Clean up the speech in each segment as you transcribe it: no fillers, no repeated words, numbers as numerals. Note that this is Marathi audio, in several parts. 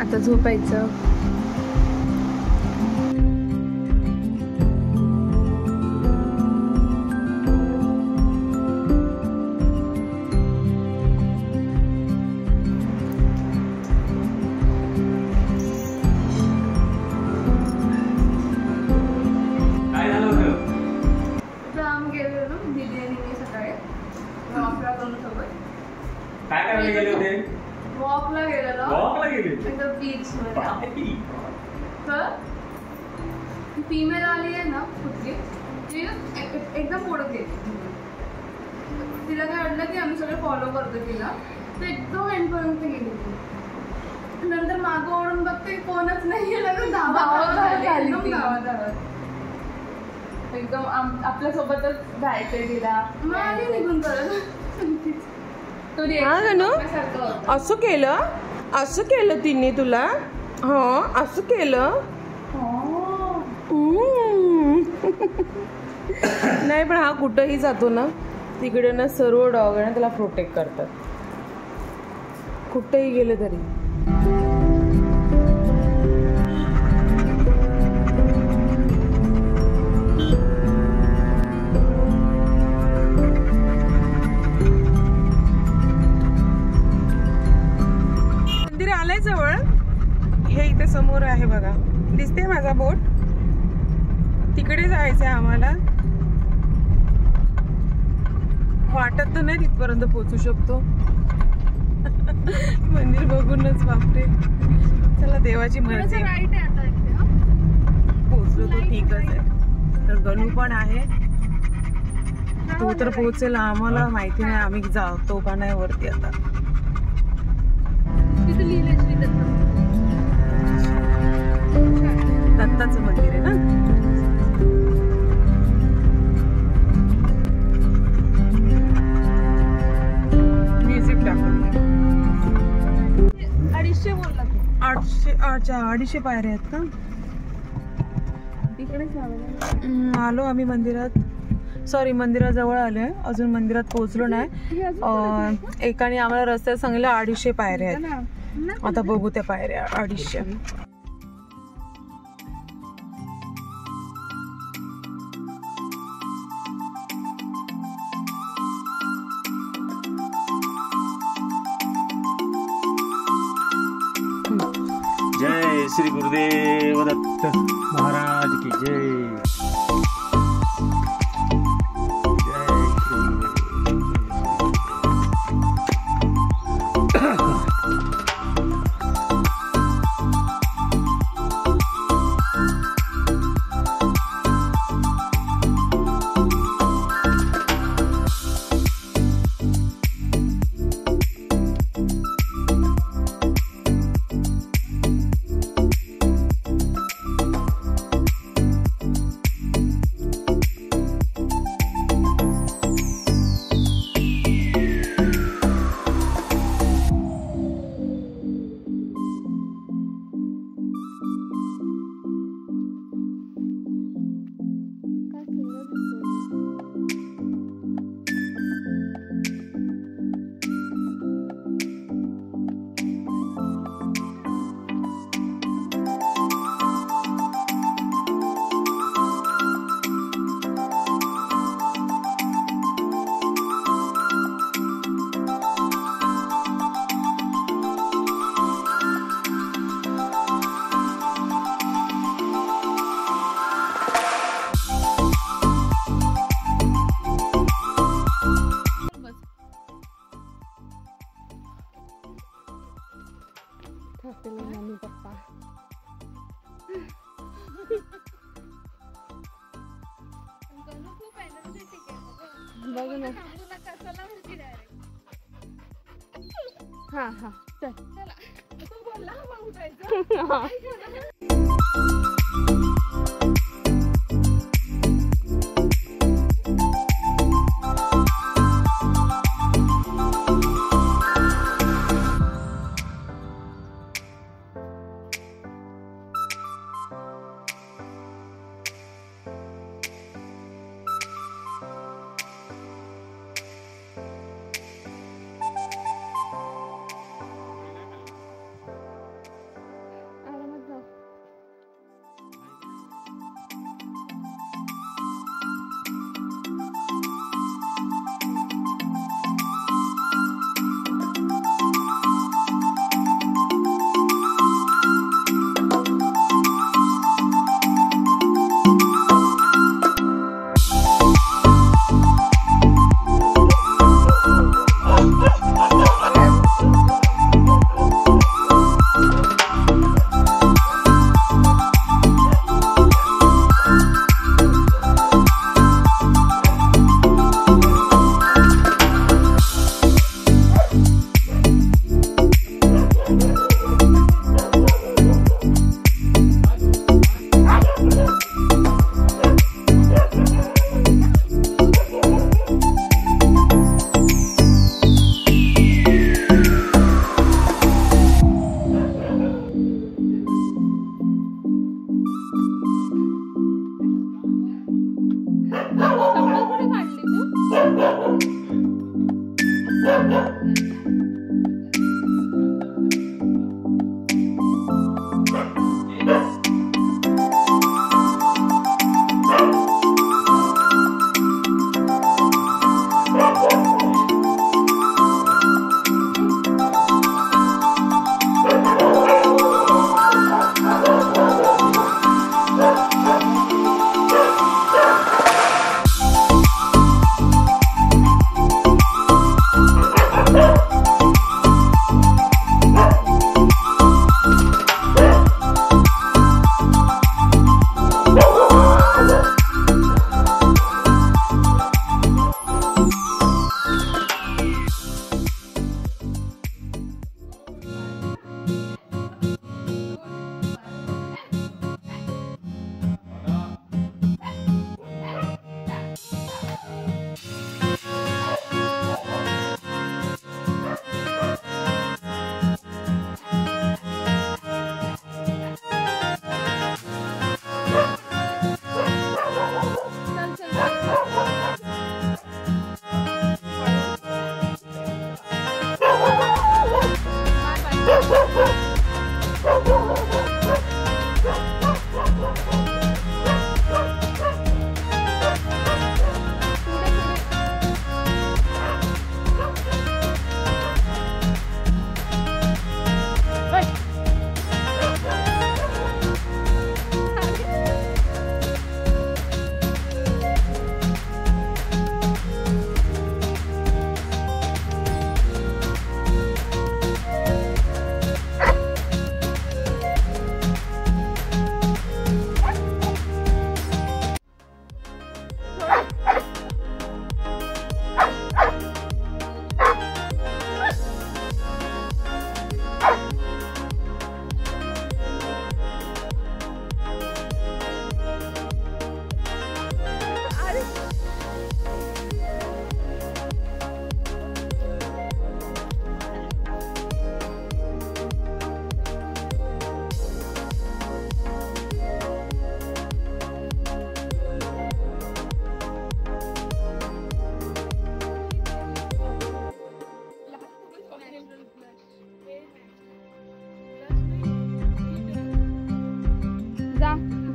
आता झोपायचं. वॉकला गेलेलो. बीच मध्ये. तर फीमेल आली आहे ना कुठली, ती एकदम पुढे गेली. तिला काय वाटलं की आम्ही सगळे फॉलो करतो तिला, तर एकदम एंडपर्यंत गेली. नंतर मागं ओढून बघते कोणच नाही, एकदम आपल्यासोबतच जायचंय तिला. मग निघून परत. असं केलं तिने तुला. हो असं केलं. नाही पण हा कुठंही जातो ना तिकडे ना सर्व डॉग आहे ना त्याला प्रोटेक्ट करतात, कुठेही गेले तरी. मंदिर आलंय जवळ. हे इथे समोर आहे बघा, दिसते माझा बोट. तिकडे जायचंय आम्हाला. वाटत तर नाही तिथपर्यंत पोहोचू शकतो. मंदिर बघूनच बापरे. चला देवाची मर्जी. पोहोचलो तो ठीकच आहे. तर गणू पण आहे, तो तर पोहोचेल. आम्हाला माहिती नाही आम्ही जातो का नाही वरती. आता दत्ताचं मंदिर आहे ना. म्युझिक टाकून 250 बोलला. 800 पायऱ्या आहेत का. तिकडेच आलो आम्ही मंदिरात. सॉरी मंदिराजवळ आलोय, अजून मंदिरात पोहोचलो नाही. एकाने आम्हाला रस्त्यात सांगितलं 250 पायऱ्या आहेत. आता बघू त्या पायऱ्या. 250. जय श्री गुरुदेव दत्त महाराज की जय. मम्मी पप्पा बघ ना. हा हा चल.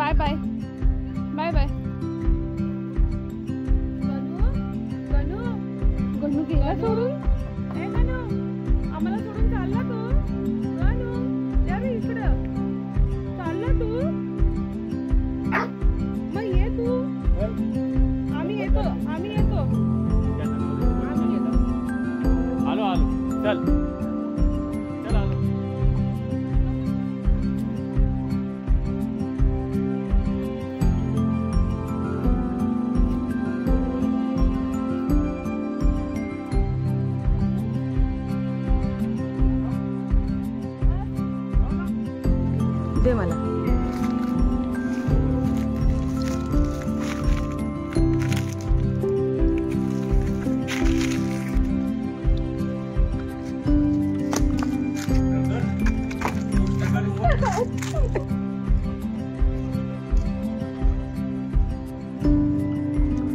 Bye bye bye bye. Ganu गेला सोडून. आम्हाला सोडून चालला तो. गणू या रे इकडं. चालला तू. मग ये तू. आम्ही येतो. आलो चल चल आलो. दे मला.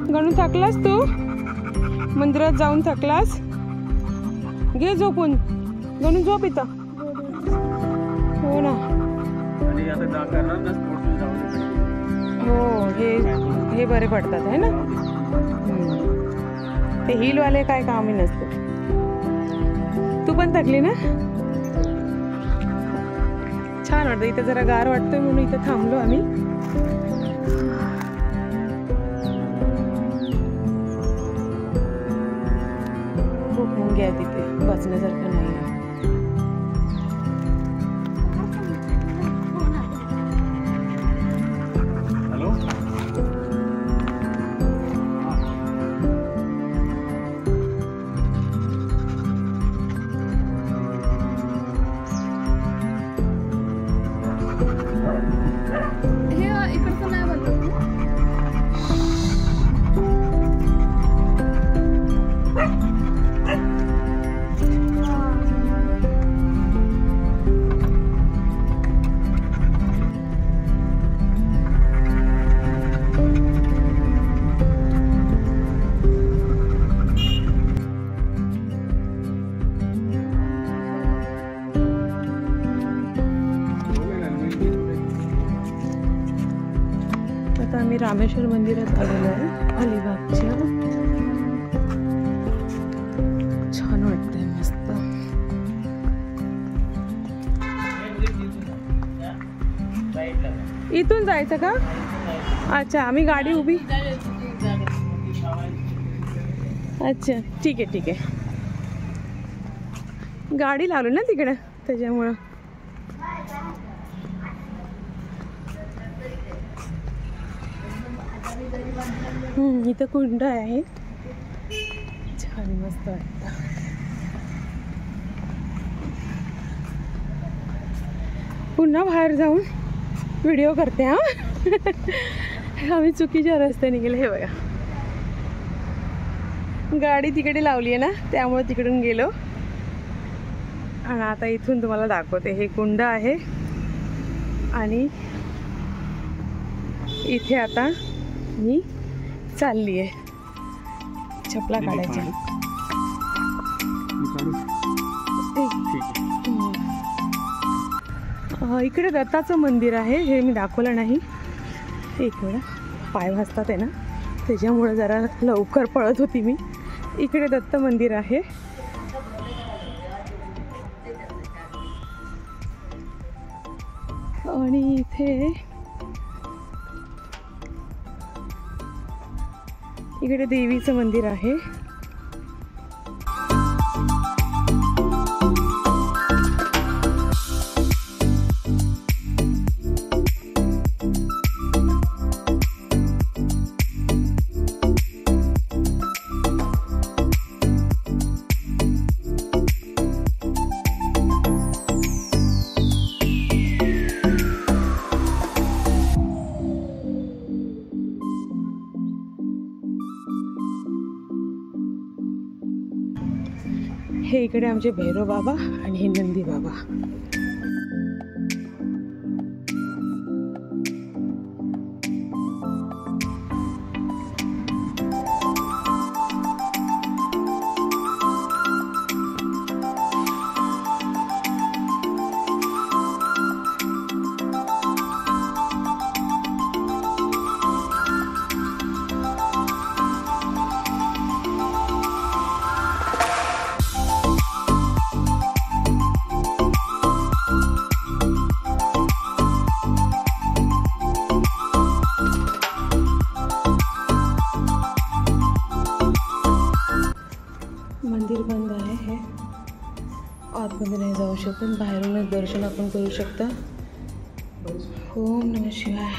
गणू थकलास तू. मंदिरात जाऊन थकलास. घे झोपून. गणू झोप इथं. हो ना. हो हे बरे पडतात आहे ना. ते हिलवाले काय कामही नसते. तू पण थकली ना. छान वाटतं इथं. जरा गार वाटतोय म्हणून इथं थांबलो आम्ही. खूप मुंग्या आहे तिथे. बसण्यासारखं नाही आहे. आम्ही रामेश्वर मंदिरात आलेलो आहे अलिबागच्या. छान वाटतंय मस्त. इथून जायचं का? अच्छा आम्ही गाडी उभी. अच्छा ठीक आहे ठीक आहे. गाडी लावली ना तिकडे त्याच्यामुळं. इथं कुंड आहे छान मस्त वाटतं. पुन्हा बाहेर जाऊन व्हिडिओ करते हा. आम्ही चुकीच्या रस्त्याने गेलो. हे बघा गाडी तिकडे लावली आहे ना त्यामुळे तिकडून गेलो. आणि आता इथून तुम्हाला दाखवते. हे कुंड आहे आणि इथे आता मी चालली आहे चपला काढायच्या. इकडे दत्ताचं मंदिर आहे. हे मी दाखवलं नाही. एक वेळा पाय भाजतात आहे ना त्याच्यामुळे जरा लवकर पळत होती मी. इकडे दत्त मंदिर आहे. आणि इथे इकडे देवीचं मंदिर आहे. हे इकडे आमचे भैरव बाबा आणि हे नंदी बाबा. मंदिर बंद आहे. हे आतमध्ये नाही जाऊ शकत. बाहेरूनच दर्शन आपण करू शकता. ओम नमः शिवाय.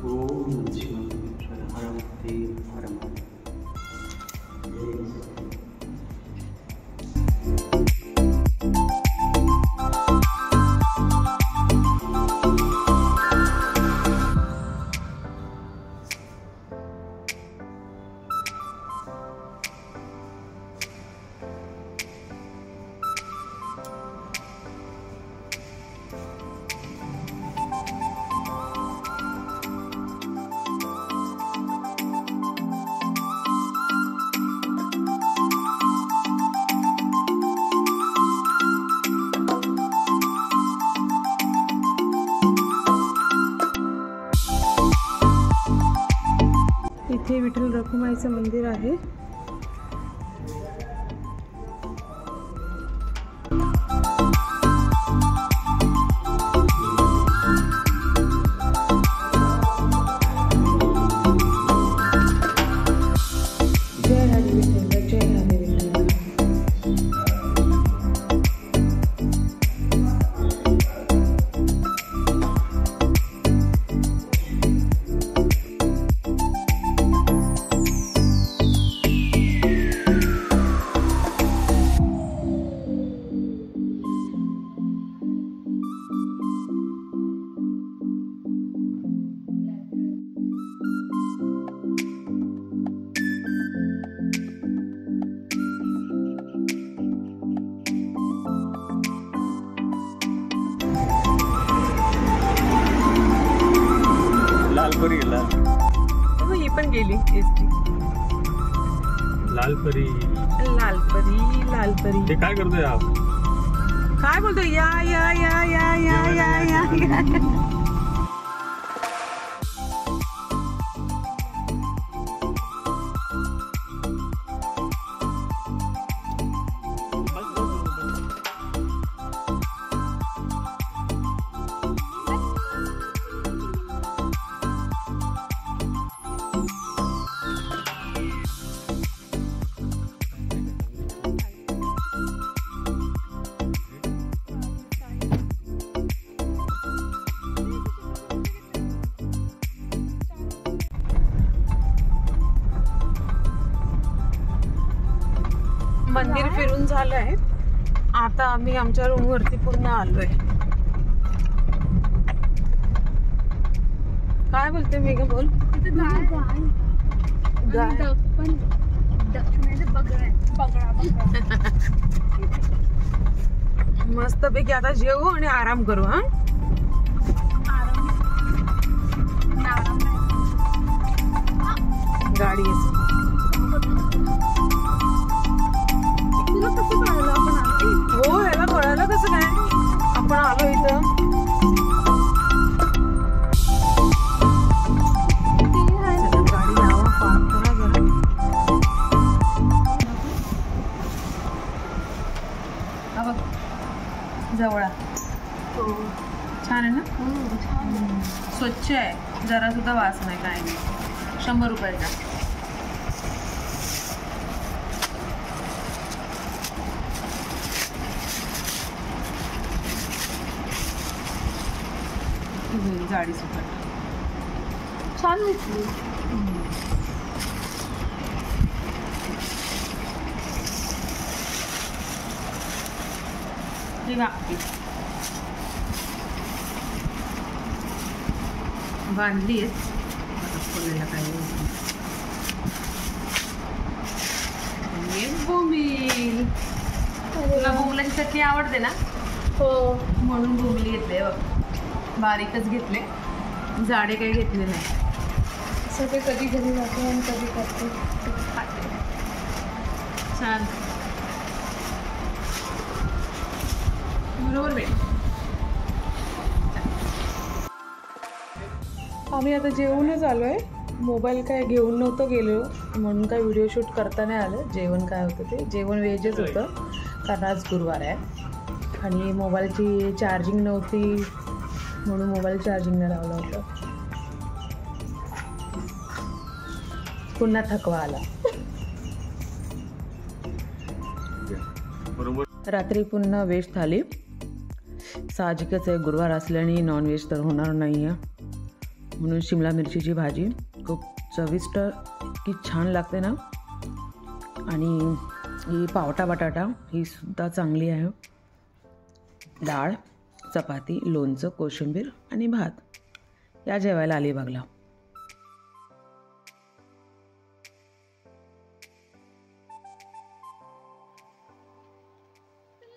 ओम नमः शिवाय. हर महादेव हर महादेव. इथे विठ्ठल रखुमाईचं मंदिर आहे. जय हरी विठ्ठल जय हरी विठ्ठल. लालपरी गेला. ही पण गेली एसटी. लालपरी लालपरी लालपरी. ते काय करतोय आप? काय बोलतो? या या या या या या या या. मंदिर फिरून झालंय. आता आम्ही आमच्या रूम वरती पूर्ण आलोय. काय बोलते मेघा? बोल. मस्त पैकी आता जेवू आणि आराम करू. हा गाडी हो, याला कळालं कसं काय आपण आलो इथं? गाडी लावा, पार्क करा जरा. हा बघ, जवळा छान आहे ना? स्वच्छ आहे, जरा सुद्धा वास नाही, काय नाही. 100 रुपयाचा. गाडी सुकट छान दिसली. हे बाकी बांधली आहेत. बोंबील. तुला बोंबलाची चटणी आवडते ना? हो. म्हणून बोंबली घेतले बघ. बारीकच घेतले, जाडे काही घेतले नाही. असं ते कधी घरी जातो आणि कधी करतो. छान बरोबर भेट. आम्ही आता जेवूनच आलोय. मोबाईल काय घेऊन नव्हतं गेलो म्हणून काय व्हिडिओ शूट करता नाही आलं. जेवण काय होतं ते जेवण व्हेजच होतं, कारण आज गुरुवार आहे. आणि मोबाईलची चार्जिंग नव्हती म्हणून मोबाईल चार्जिंगला लावला होता. पुन्हा थकवा आला. रात्री पुन्हा व्हेज थाली. साहजिकच आहे, गुरुवार असल्याने नॉनव्हेज तर होणार नाही आहे. म्हणून शिमला मिरचीची भाजी खूप चविष्ट की छान लागते ना. आणि ही पावटा बटाटा ही सुद्धा चांगली आहे. डाळ, चपाती, लोणचं, कोशिंबीर आणि भात. या जेवायला अलिबागला.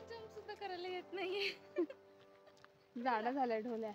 जंप सुद्धा करायला येत नाहीये. जाडा झालाय ढोल्या.